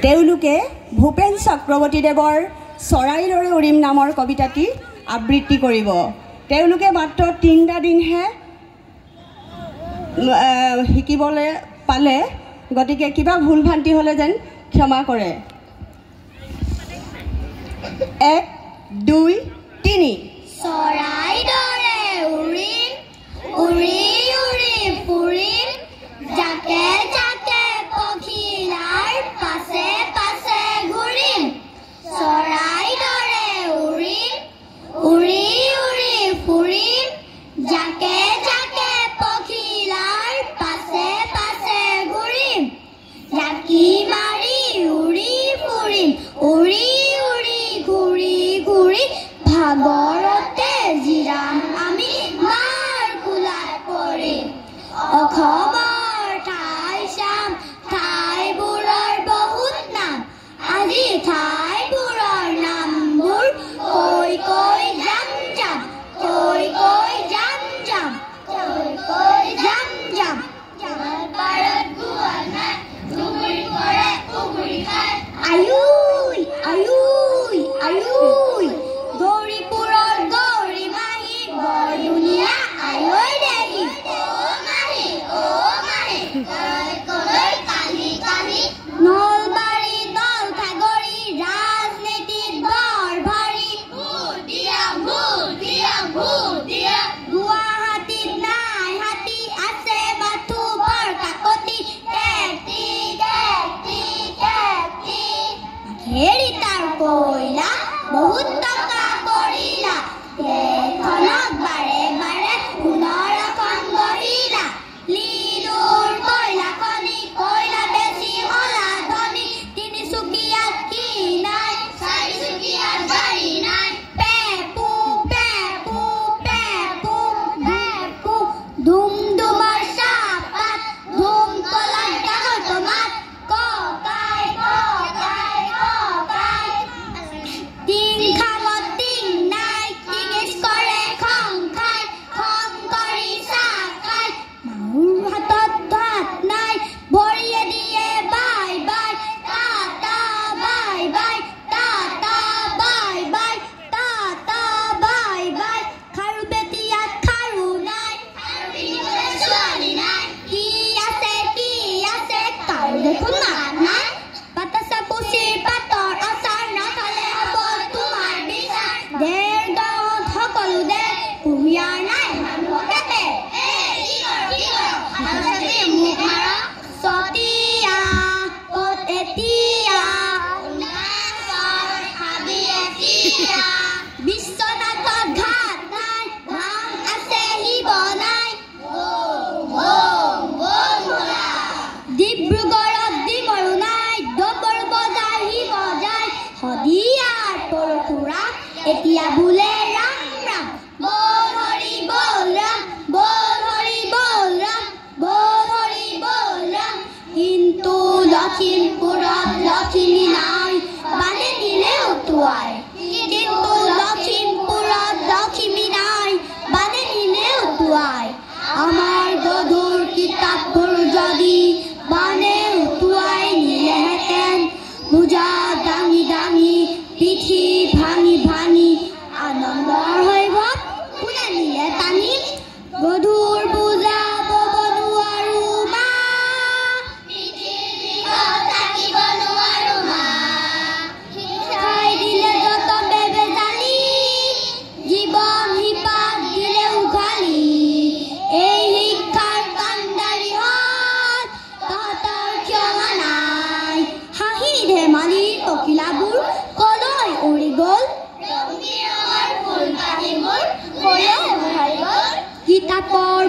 তেওঁলোকে ভূপেন চক্ৰৱৰ্তীদেৱৰ চৰাইৰ দৰে উৰিম নামৰ কবিতাটি আবৃত্তি কৰিব। তেওঁলোকে মাত্ৰ 3টা দিনহে শিকিবলৈ পালে, গতিকে কিবা ভুল ভ্ৰান্তি হ'লে যেন ক্ষমা কৰে। 1 2 3 চৰাই দৰে উৰিম উৰি উৰি ফুৰিম জাকে জাকে পখিলাৰ পাছে পাছে ঘূৰিম চৰাই দৰে উৰিম উৰি উৰি ফুৰিম জাকে জাকে পখিলাৰ পাছে পাছে ঘূৰিম জাকি মাৰি উৰি ফুৰিম উৰি উৰি ঘূৰি ঘূৰি ভাগৰতে জিৰাম আমি মাৰ কোলাত পৰিম অখবৰ ঠাই চাম ঠাইবোৰৰ বহুত নাম আজি ঠাইবোৰৰ নামবোৰ কৈ কৈ যাম যাম কৈ কৈ যাম যাম কৈ কৈ যাম যাম জাল পাৰত গোৱাল নাই ডুবুৰি পৰে উগুৰি খাই আয়ুই আয়ুই আয়ুই গৌৰীপুৰৰ গৌৰী মাহী বৰ ধুনীয়া আয়ৈ দেহি অ মাহী কলৈ কালি কালি নলবাৰী দলখাগৰি ৰাজনীতিত বৰ ভাৰী ভোট দিয়া গুৱাহাটীত নাই হাতী আছে বাথু বৰ কাকতি হেৰি তাৰ কইলা বহুত টকা কৰিলা দেশখনক বাৰে বাৰে সোণৰ এখন গঢ়িলা লিডুৰ কয়লা খনি কয়লা বেছি হলা ধনী তিনিচুকীয়াত কি নাই চাৰিচুকীয়াত গাড়ী নাই পেপু পেপু পেপু পেপু ধুম ধুমাৰ চাহপাত ধুম কলাই ডাঙৰ টমাট ককাই ককাই ককাই টিং খামত টিং নাই টিঙিচ কৰে খং খাই খং কৰি চাহ খাই মাহুৰ হাতত ভাত নাই ভৰিয়ে দিয়ে bye bye tata bye bye tata bye bye tata bye bye খাৰু বেটিয়াত খাৰু নাই খাৰু পিন্ধিবলৈ ছোৱালী নাই কি আছে কাৰো দেখোন মাত নাই বাতাচা কুচিৰ পাতৰ আচাৰ নাখালে হ'ব তোমাৰ বিচাৰ দেৰ গাঁৱত সকলো দে কুঁহিয়াৰ নাই মানুহতে মোক মাৰ চতিয়া ক'ত এতিয়া বিশ্বনাথত ঘাট নাই ভাং আছে শিৱ নাই ডিব্ৰুগড়ত ডিমৰু নাই ডবল বজাই শিৱ যায় শদিয়াৰ পৰশুৰা এতিয়া বোলে ৰাম ৰাম বল হৰি বল ৰাম বল হৰি বল ৰাম বল হৰি বল ৰাম কিন্তু লখিমপুৰত লখিমী নাই বানে দিলে উটুৱাই কিন্তু লখিমপুৰত লখিমী নাই বানে দিলে উটুৱাই আমাৰ গধুৰ কিতাপবোৰ যদি বানে উটুৱাই নিলেহেঁতেন বুজা দাঙি দাঙি পিঠি ভাঙি ভাঙি আনন্দৰ শৈশৱ কোনে নিলে টানি গধুৰ বুজা বব নোৱাৰো মা খাই দিলে যত বেবে জালি জীৱন হিপাত দিলে উঘালি এই শিক্ষাৰ কাণ্ডাৰী হত তহঁতৰ ক্ষমা নাই হাঁহি ধেমালি পখিলাবোৰ কলৈ উৰি গ'ল কিতাপৰ